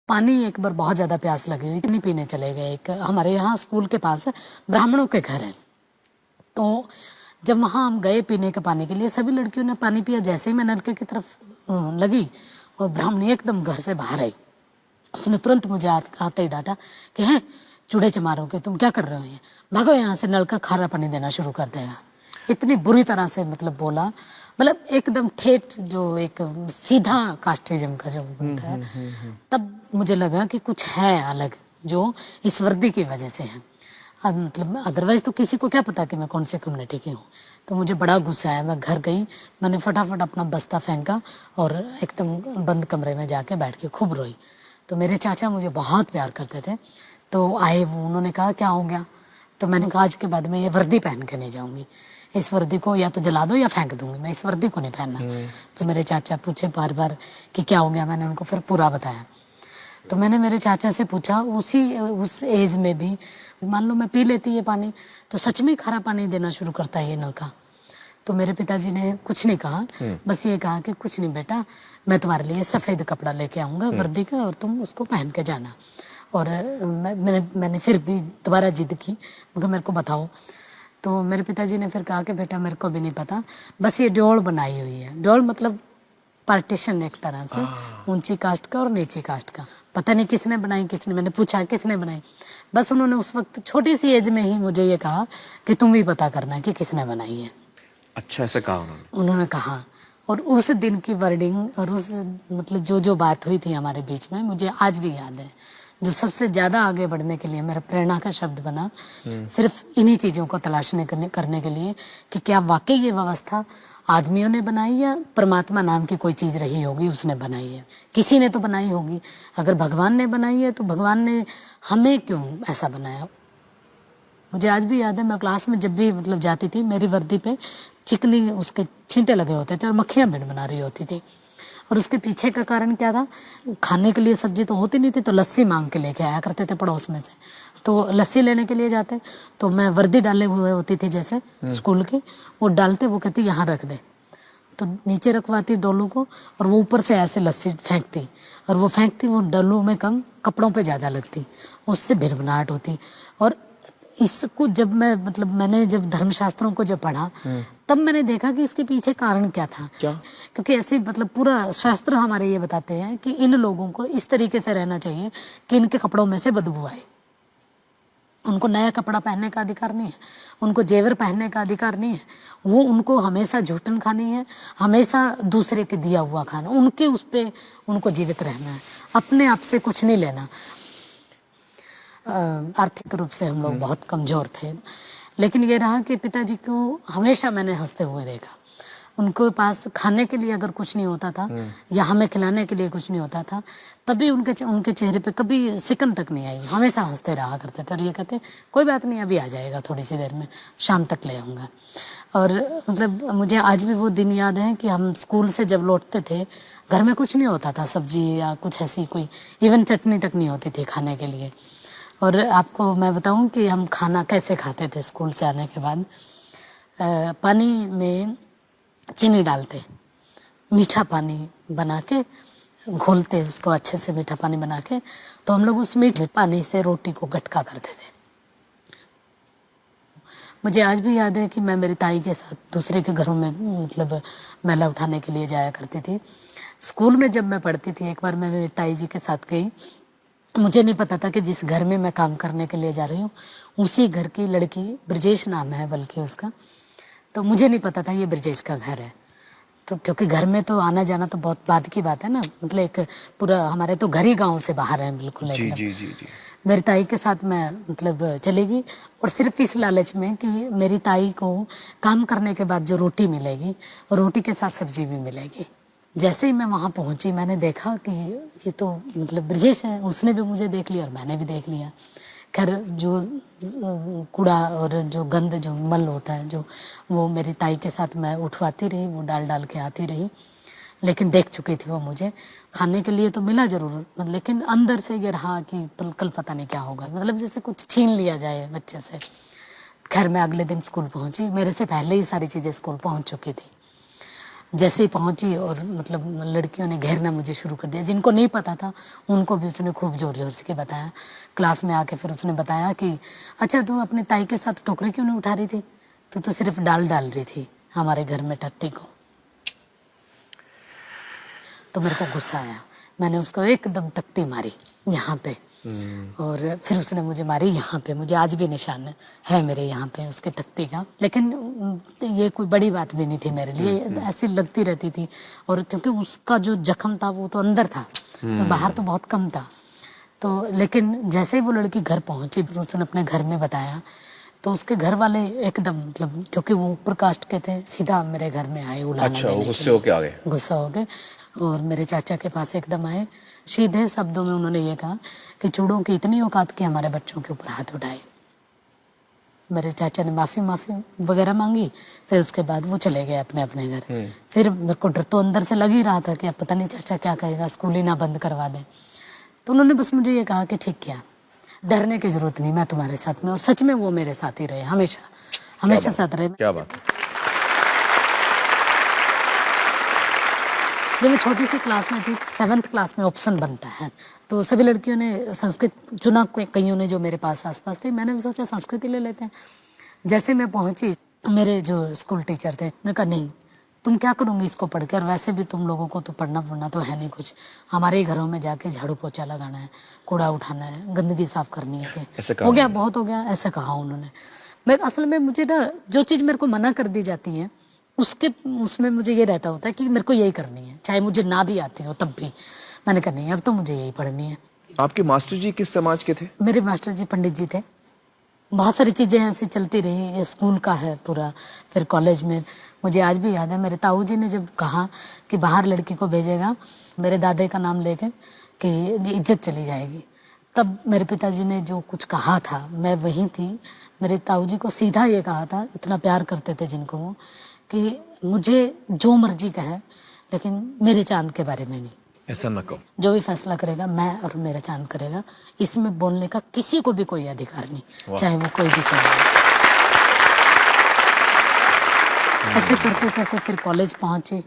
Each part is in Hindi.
पानी एक बार बहुत ज़्यादा प्यास लगी हुई थी, पानी पीने चले गए। एक हमारे यहाँ स्कूल के पास ब्राह्मणों के घर है, तो जब वहाँ हम गए पीने के पानी के लिए, सभी लड़कियों ने पानी पिया। जैसे ही मैं नलके की तरफ लगी और ब्राह्मणी एकदम घर से बाहर आई, उसने तुरंत मुझे आते ही डांटा कि है चूड़े चमारों के, तुम क्या कर रहे हो, ये भागो यहाँ से, नल का खारा पानी देना शुरू कर देगा। इतनी बुरी तरह से मतलब बोला, मतलब एकदम ठेठ, जो एक सीधा कास्टिज्म का जो बनता है। तब मुझे लगा कि कुछ है अलग जो इस वर्दी की वजह से है। मतलब अदरवाइज तो किसी को क्या पता कि मैं कौन से कम्युनिटी की हूँ। तो मुझे बड़ा गुस्सा आया, मैं घर गई, मैंने फटाफट अपना बस्ता फेंका और एकदम बंद कमरे में जाके बैठ के खूब रोई। तो मेरे चाचा मुझे बहुत प्यार करते थे, तो आए वो, उन्होंने कहा क्या हो गया। तो मैंने कहा आज के बाद मैं ये वर्दी पहन के नहीं जाऊंगी, इस वर्दी को या तो जला दो या फेंक दूंगी, मैं इस वर्दी को नहीं पहनना। तो मेरे चाचा पूछे बार बार कि क्या हो गया, मैंने उनको फिर पूरा बताया। तो मैंने मेरे चाचा से पूछा, उस एज में भी मान लो मैं पी लेती ये पानी तो सच में खारा पानी देना शुरू करता है ये नल का। तो मेरे पिताजी ने कुछ नहीं कहा, बस ये कहा कि कुछ नहीं बेटा, मैं तुम्हारे लिए सफ़ेद कपड़ा लेके आऊँगा वर्दी का, और तुम उसको पहन के जाना। और मैंने फिर भी दोबारा जिद की, मगर मेरे को बताओ। तो मेरे पिताजी ने फिर कहा कि बेटा मेरे को भी नहीं पता, बस ये डोल बनाई हुई है। डोल मतलब पार्टीशन एक तरह से, ऊंची कास्ट का और नीची कास्ट का। पता नहीं किसने बनाई, मैंने पूछा किसने बनाई, बस उन्होंने उस वक्त छोटी सी एज में ही मुझे ये कहा कि तुम भी पता करना कि किसने बनाई है। अच्छा, ऐसा कहा उन्होंने कहा। और उस दिन की वर्डिंग और उस मतलब जो बात हुई थी हमारे बीच में, मुझे आज भी याद है। जो सबसे ज़्यादा आगे बढ़ने के लिए मेरा प्रेरणा का शब्द बना, सिर्फ इन्हीं चीज़ों को तलाशने करने के लिए कि क्या वाकई ये व्यवस्था आदमियों ने बनाई या परमात्मा नाम की कोई चीज़ रही होगी उसने बनाई है। किसी ने तो बनाई होगी। अगर भगवान ने बनाई है तो भगवान ने हमें क्यों ऐसा बनाया। मुझे आज भी याद है, मैं क्लास में जब भी मतलब जाती थी, मेरी वर्दी पे चिकनी उसके छींटे लगे होते थे और मक्खियाँ भिड़ बना रही होती थी। और उसके पीछे का कारण क्या था, खाने के लिए सब्जी तो होती नहीं थी, तो लस्सी मांग के लेके आया करते थे पड़ोस में से। तो लस्सी लेने के लिए जाते तो मैं वर्दी डाले हुए होती थी जैसे स्कूल की, वो डालते, वो कहती यहाँ रख दे, तो नीचे रखवाती डोलू को, और वो ऊपर से ऐसे लस्सी फेंकती, और वो फेंकती वो डोलू में कम, कपड़ों पे ज़्यादा लगती, उससे भिनभिनाहट होती। और इसको जब मैं मतलब मैंने जब धर्मशास्त्रों को जब पढ़ा, तब मैंने देखा कि इसके पीछे कारण क्या था। क्या? क्योंकि ऐसे मतलब पूरा शास्त्र हमारे ये बताते हैं कि इन लोगों को इस तरीके से रहना चाहिए कि इनके कपड़ों में से बदबू आए। उनको नया कपड़ा पहनने का अधिकार नहीं है, उनको जेवर पहनने का अधिकार नहीं है, वो उनको हमेशा झूठन खानी है, हमेशा दूसरे के दिया हुआ खाना, उनके उस पे उनको जीवित रहना है, अपने आप से कुछ नहीं लेना। आर्थिक रूप से हम लोग बहुत कमज़ोर थे, लेकिन ये रहा कि पिताजी को हमेशा मैंने हंसते हुए देखा। उनके पास खाने के लिए अगर कुछ नहीं होता था या हमें खिलाने के लिए कुछ नहीं होता था, तभी उनके चेहरे पे कभी सिकन तक नहीं आई, हमेशा हंसते रहा करते थे। और ये कहते कोई बात नहीं, अभी आ जाएगा, थोड़ी सी देर में, शाम तक ले आऊँगा। और मतलब मुझे आज भी वो दिन याद है कि हम स्कूल से जब लौटते थे, घर में कुछ नहीं होता था, सब्जी या कुछ ऐसी कोई इवन चटनी तक नहीं होती थी खाने के लिए। और आपको मैं बताऊं कि हम खाना कैसे खाते थे स्कूल से आने के बाद। पानी में चीनी डालते, मीठा पानी बना के घोलते उसको अच्छे से, मीठा पानी बना के, तो हम लोग उस मीठे पानी से रोटी को गटका करते थे। मुझे आज भी याद है कि मैं मेरी ताई के साथ दूसरे के घरों में मतलब मैला उठाने के लिए जाया करती थी। स्कूल में जब मैं पढ़ती थी, एक बार मैं मेरी ताई जी के साथ गई। मुझे नहीं पता था कि जिस घर में मैं काम करने के लिए जा रही हूँ उसी घर की लड़की, ब्रजेश नाम है बल्कि उसका, तो मुझे नहीं पता था ये ब्रजेश का घर है। तो क्योंकि घर में तो आना जाना तो बहुत बाद की बात है ना, मतलब एक पूरा हमारे तो घर ही गाँव से बाहर है बिल्कुल जी एकदम। जी जी जी। मेरी ताई के साथ मैं मतलब चलेगी, और सिर्फ इस लालच में कि मेरी ताई को काम करने के बाद जो रोटी मिलेगी, और रोटी के साथ सब्जी भी मिलेगी। जैसे ही मैं वहाँ पहुँची, मैंने देखा कि ये तो मतलब ब्रजेश है, उसने भी मुझे देख लिया और मैंने भी देख लिया। खैर जो कूड़ा और जो गंद जो मल होता है, जो वो मेरी ताई के साथ मैं उठवाती रही, वो डाल डाल के आती रही, लेकिन देख चुकी थी वो मुझे। खाने के लिए तो मिला जरूर, लेकिन अंदर से ये रहा कि कल पता नहीं क्या होगा, मतलब जैसे कुछ छीन लिया जाए बच्चे से। खैर मैं अगले दिन स्कूल पहुंची, मेरे से पहले ही सारी चीज़ें स्कूल पहुंच चुकी थी। जैसे ही पहुंची और मतलब लड़कियों ने घेरना मुझे शुरू कर दिया, जिनको नहीं पता था उनको भी उसने खूब जोर जोर से के बताया। क्लास में आके फिर उसने बताया कि अच्छा तू अपने ताई के साथ टोकरी क्यों नहीं उठा रही थी, तू तो सिर्फ डाल डाल रही थी हमारे घर में टट्टी को। तो मेरे को गुस्सा आया, मैंने उसको एकदम तख्ती मारी यहाँ पे, और फिर उसने मुझे मारी यहाँ पे, मुझे आज भी निशान है मेरे यहाँ पे उसके तख्ती का। लेकिन ये कोई बड़ी बात भी नहीं थी मेरे लिए, ऐसी लगती रहती थी। और क्योंकि उसका जो जख्म था वो तो अंदर था, तो बाहर तो बहुत कम था। तो लेकिन जैसे ही वो लड़की घर पहुंची, फिर उसने अपने घर में बताया, तो उसके घर वाले एकदम मतलब, क्योंकि वो ऊपर कास्ट के थे, सीधा मेरे घर में आए उलाना अच्छा, देने के गुस्से लिए। होके आ गए? गुस्सा हो गए और मेरे चाचा के पास एकदम आए। सीधे शब्दों में उन्होंने ये कहा कि चूड़ों की इतनी औकात कि हमारे बच्चों के ऊपर हाथ उठाए। मेरे चाचा ने माफ़ी वगैरह मांगी, फिर उसके बाद वो चले गए अपने अपने घर। फिर मेरे को डर तो अंदर से लग ही रहा था कि अब पता नहीं चाचा क्या कहेगा, स्कूल ही ना बंद करवा दें। तो उन्होंने बस मुझे ये कहा कि ठीक किया, डरने की जरूरत नहीं, मैं तुम्हारे साथ में। और सच में वो मेरे साथ ही रहे, हमेशा हमेशा साथ रहे। क्या बात है। जब मैं छोटी सी क्लास में थी, 7th क्लास में ऑप्शन बनता है, तो सभी लड़कियों ने संस्कृत चुना, कईयों ने जो मेरे पास आसपास थे, मैंने भी सोचा संस्कृत ही ले लेते हैं। जैसे मैं पहुंची, मेरे जो स्कूल टीचर थे उन्होंने कहा नहीं तुम क्या करोगे इसको पढ़ कर, वैसे भी तुम लोगों को तो पढ़ना तो है नहीं कुछ, हमारे ही घरों में जाके झाड़ू पोछा लगाना है, कूड़ा उठाना है, गंदगी साफ करनी है, हो गया बहुत हो गया, ऐसा कहा उन्होंने। मैं असल में मुझे ना जो चीज़ मेरे को मना कर दी जाती है उसमें मुझे ये रहता होता है कि मेरे को यही करनी है, चाहे मुझे ना भी आती हो तब भी। मैंने कहा नहीं अब तो मुझे यही पढ़नी है। आपके मास्टर जी किस समाज के थे? मेरे मास्टर जी पंडित जी थे। बहुत सारी चीज़ें ऐसी चलती रही, ये स्कूल का है पूरा। फिर कॉलेज में मुझे आज भी याद है, मेरे ताऊ जी ने जब कहा कि बाहर लड़की को भेजेगा मेरे दादे का नाम लेके कि इज्जत चली जाएगी, तब मेरे पिताजी ने जो कुछ कहा था, मैं वहीं थी, मेरे ताऊ जी को सीधा ये कहा था, इतना प्यार करते थे जिनको वो, कि मुझे जो मर्जी कहे लेकिन मेरे चांद के बारे में नहीं। ऐसा न कहो। जो भी फैसला करेगा मैं और मेरा चांद करेगा, इसमें बोलने का किसी को भी कोई अधिकार नहीं, चाहे वो कोई भी करे। ऐसे करते करते फिर कॉलेज पहुंचे।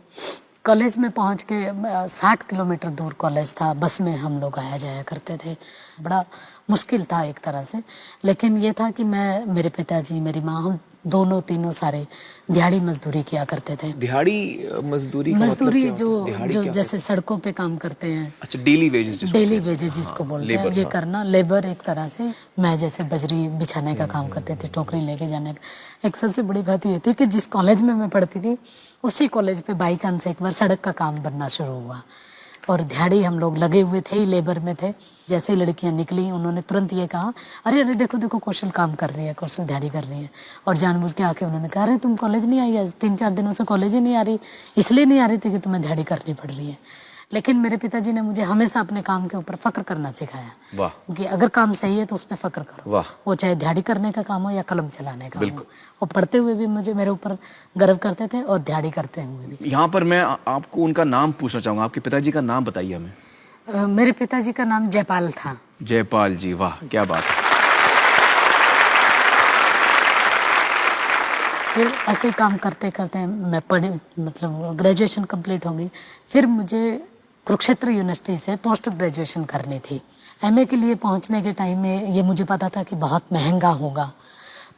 कॉलेज में पहुंच के 60 किलोमीटर दूर कॉलेज था, बस में हम लोग आया जाया करते थे। बड़ा मुश्किल था एक तरह से, लेकिन ये था कि मैं, मेरे पिताजी, मेरी माँ, हम दोनों तीनों सारे दिहाड़ी मजदूरी किया करते थे। दिहाड़ी मजदूरी का मजदूरी मतलब क्या होता है? जो जैसे सड़कों पे काम करते हैं। अच्छा, डेली वेजेस जिसको बोलते हैं, ये करना, लेबर एक तरह से। मैं जैसे बजरी बिछाने का काम करते थे, टोकरी लेके जाने का। एक सबसे बड़ी बात ये थी कि जिस कॉलेज में मैं पढ़ती थी उसी कॉलेज पे बाई चांस एक बार सड़क का काम बनना शुरू हुआ, और दिहाड़ी हम लोग लगे हुए थे, लेबर में थे। जैसे ही लड़कियां निकली उन्होंने तुरंत ये कहा, अरे अरे देखो देखो कौशल काम कर रही है, कौशल दिहाड़ी कर रही है। और जानबूझ के आके उन्होंने कहा, अरे तुम कॉलेज नहीं आई आज, 3-4 दिनों से कॉलेज ही नहीं आ रही, इसलिए नहीं आ रही थी कि तुम्हें दिहाड़ी करनी पड़ रही है। लेकिन मेरे पिताजी ने मुझे हमेशा अपने काम के ऊपर फक्र करना सिखाया। वाह। कि अगर काम सही है तो उस पर फक्र करो। वाह। वो चाहे दिहाड़ी करने का काम हो या कलम चलाने का हो। वो पढ़ते हुए भी मुझे, मेरे ऊपर गर्व करते थे, और दिहाड़ी करते हुए भी। यहाँ पर मैं आपको उनका नाम पूछना चाहूंगा, आपके पिताजी का नाम बताइए हमें। मेरे पिताजी का नाम जयपाल था। जयपाल जी, वाह क्या बात है। फिर ऐसे ही काम करते करते मैं पढ़ी, मतलब ग्रेजुएशन कंप्लीट हो गई। फिर मुझे कुरुक्षेत्र यूनिवर्सिटी से पोस्ट ग्रेजुएशन करनी थी। एमए के लिए पहुंचने के टाइम में ये मुझे पता था कि बहुत महंगा होगा,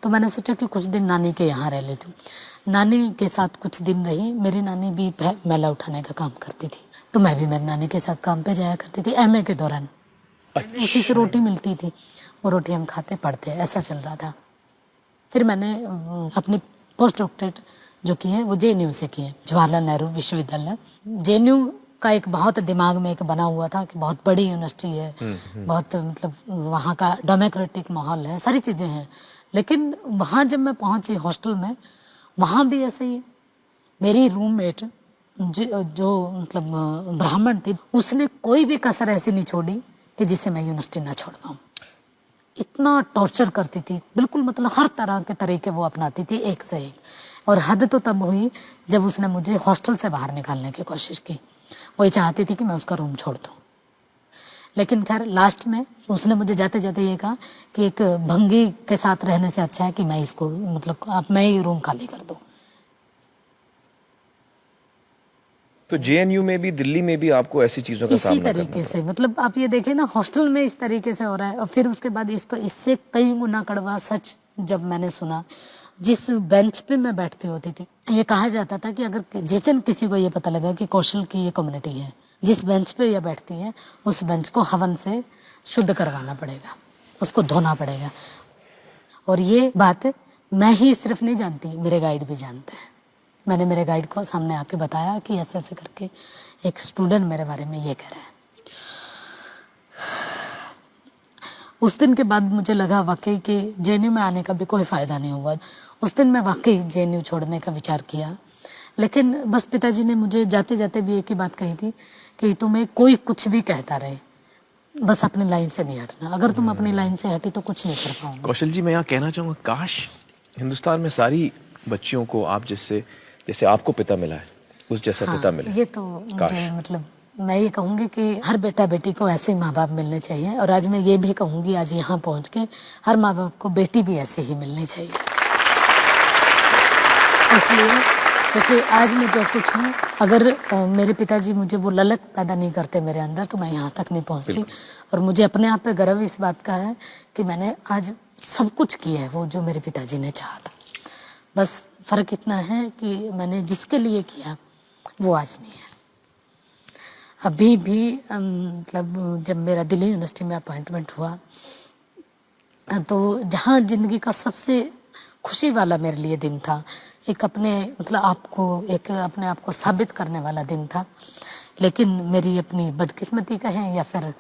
तो मैंने सोचा कि कुछ दिन नानी के यहाँ रह लेती हूँ। नानी के साथ कुछ दिन रही। मेरी नानी भी मैला उठाने का काम करती थी, तो मैं भी मेरी नानी के साथ काम पे जाया करती थी एमए के दौरान। उसी से रोटी मिलती थी, वो रोटी हम खाते पढ़ते, ऐसा चल रहा था। फिर मैंने अपनी पोस्ट डॉक्टरेट जो की है वो जेएनयू से की है, जवाहरलाल नेहरू विश्वविद्यालय। जेएनयू का एक बहुत दिमाग में एक बना हुआ था कि बहुत बड़ी यूनिवर्सिटी है, बहुत मतलब वहाँ का डेमोक्रेटिक माहौल है, सारी चीज़ें हैं। लेकिन वहाँ जब मैं पहुँची हॉस्टल में, वहाँ भी ऐसे ही मेरी रूममेट जो मतलब ब्राह्मण थी, उसने कोई भी कसर ऐसी नहीं छोड़ी कि जिससे मैं यूनिवर्सिटी ना छोड़ पाऊँ। इतना टॉर्चर करती थी, बिल्कुल मतलब हर तरह के तरीके वो अपनाती थी, एक से एक। और हद तो तब हुई जब उसने मुझे हॉस्टल से बाहर निकालने की कोशिश की। वो ये चाहती थी कि मैं उसका रूम छोड़ दूँ। लेकिन खैर लास्ट में उसने मुझे जाते जाते ये कहा कि एक भंगी के साथ रहने से अच्छा है कि मैं इसको, मतलब मैं ही रूम खाली कर दूँ। तो जेएनयू में भी, दिल्ली में भी आपको ऐसी चीजों का इसी सामना तरीके करना से, मतलब आप ये देखिए ना, हॉस्टल में इस तरीके से हो रहा है। और फिर उसके बाद इससे कई गुना कड़वा सच जब मैंने सुना, जिस बेंच पे मैं बैठती होती थी, ये कहा जाता था कि अगर जिस दिन किसी को ये पता लगा कि कौशल की ये कम्युनिटी है, जिस बेंच पे ये बैठती है, उस बेंच को हवन से शुद्ध करवाना पड़ेगा, उसको धोना पड़ेगा। और ये बात मैं ही सिर्फ नहीं जानती, मेरे गाइड भी जानते हैं। मैंने मेरे गाइड को सामने आके बताया कि ऐसे ऐसे करके एक स्टूडेंट मेरे बारे में ये कह रहा है। उस दिन के बाद मुझे लगा वाकई कि जेएनयू में आने का भी कोई फ़ायदा नहीं हुआ। उस दिन मैं वाकई जेएनयू छोड़ने का विचार किया, लेकिन बस पिताजी ने मुझे जाते जाते भी एक ही बात कही थी कि तुम्हें कोई कुछ भी कहता रहे, बस अपनी लाइन से नहीं हटना। अगर तुम अपनी लाइन से हटी तो कुछ नहीं कर पाओगे। कौशल जी, मैं यहाँ कहना चाहूँगा, काश हिंदुस्तान में सारी बच्चियों को आप जैसे आपको पिता मिला है, उस जैसा पिता मिले। ये तो मुझे, मतलब मैं ये कहूँगी कि हर बेटा बेटी को ऐसे माँ बाप मिलने चाहिए। और आज मैं ये भी कहूँगी, आज यहाँ पहुँच के, हर माँ बाप को बेटी भी ऐसे ही मिलनी चाहिए। इसलिए क्योंकि आज मैं जो कुछ हूँ, अगर मेरे पिताजी मुझे वो ललक पैदा नहीं करते मेरे अंदर, तो मैं यहाँ तक नहीं पहुँचती। और मुझे अपने आप पे गर्व इस बात का है कि मैंने आज सब कुछ किया है वो जो मेरे पिताजी ने चाहा था। बस फ़र्क इतना है कि मैंने जिसके लिए किया वो आज नहीं है। अभी भी मतलब जब मेरा दिल्ली यूनिवर्सिटी में अपॉइंटमेंट हुआ, तो जहाँ ज़िंदगी का सबसे खुशी वाला मेरे लिए दिन था, एक अपने अपने आप को साबित करने वाला दिन था, लेकिन मेरी अपनी बदकिस्मती कहें या फिर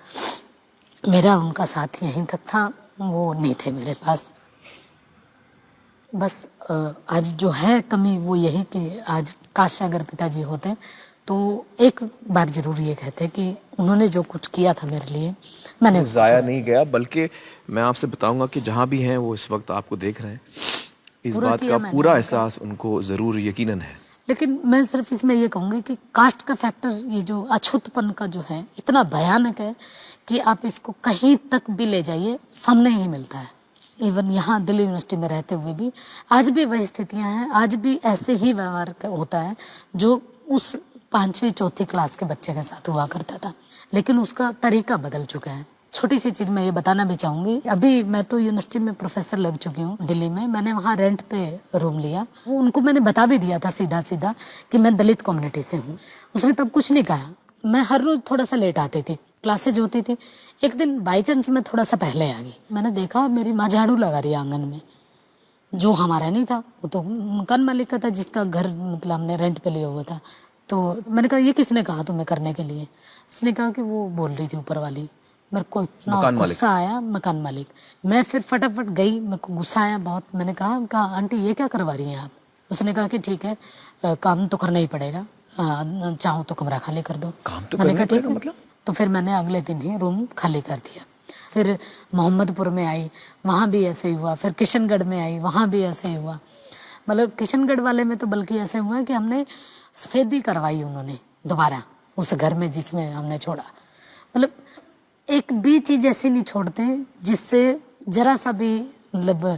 मेरा उनका साथ यहीं तक था, वो नहीं थे मेरे पास। बस आज जो है कमी वो यही कि आज काश अगर पिताजी होते तो एक बार जरूर ये कहते कि उन्होंने जो कुछ किया था मेरे लिए, मैंने उसको जाया नहीं गया। बल्कि मैं आपसे बताऊंगा कि जहां भी हैं वो इस वक्त आपको देख रहे हैं, इस बात का पूरा एहसास उनको जरूर यकीनन है। लेकिन मैं सिर्फ इसमें ये कहूँगी कि कास्ट का फैक्टर, ये जो अछूतपन का जो है, इतना भयानक है कि आप इसको कहीं तक भी ले जाइए, सामने ही मिलता है। इवन यहाँ दिल्ली यूनिवर्सिटी में रहते हुए भी आज भी वही स्थितियाँ हैं, आज भी ऐसे ही व्यवहार होता है जो उस 5वीं 4थी क्लास के बच्चे के साथ हुआ करता था, लेकिन उसका तरीका बदल चुका है। छोटी सी चीज़ मैं ये बताना भी चाहूँगी, अभी मैं तो यूनिवर्सिटी में प्रोफेसर लग चुकी हूँ दिल्ली में। मैंने वहाँ रेंट पे रूम लिया, उनको मैंने बता भी दिया था सीधा सीधा कि मैं दलित कम्युनिटी से हूँ। उसने तब कुछ नहीं कहा। मैं हर रोज़ थोड़ा सा लेट आती थी, क्लासेज होती थी। एक दिन बाई चांस मैं थोड़ा सा पहले आ गई, मैंने देखा मेरी माँ झाड़ू लगा रही है आंगन में, जो हमारा नहीं था, वो तो मकान मालिक का था जिसका घर मतलब हमने रेंट पे लिया हुआ था। तो मैंने कहा ये किसने कहा तुम्हें करने के लिए? उसने कहा कि वो बोल रही थी ऊपर वाली। मेरे को इतना गुस्सा आया, मकान मालिक। मैं फिर फटाफट गई, मेरे को गुस्सा आया बहुत। मैंने कहा आंटी ये क्या करवा रही हैं आप? उसने कहा कि ठीक है, काम तो करना ही पड़ेगा, चाहो तो कमरा खाली कर दो। काम तो मैंने करना कहा ठीक पड़ेगा है। मतलब? तो फिर मैंने अगले दिन ही रूम खाली कर दिया। फिर मोहम्मदपुर में आई, वहाँ भी ऐसे ही हुआ। फिर किशनगढ़ में आई, वहाँ भी ऐसे ही हुआ। मतलब किशनगढ़ वाले में तो बल्कि ऐसे हुआ कि हमने सफेदी करवाई उन्होंने दोबारा उस घर में जिसमें हमने छोड़ा। मतलब एक भी चीज़ ऐसी नहीं छोड़ते जिससे जरा सा भी मतलब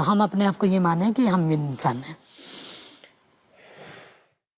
हम अपने आप को ये माने कि हम इंसान हैं।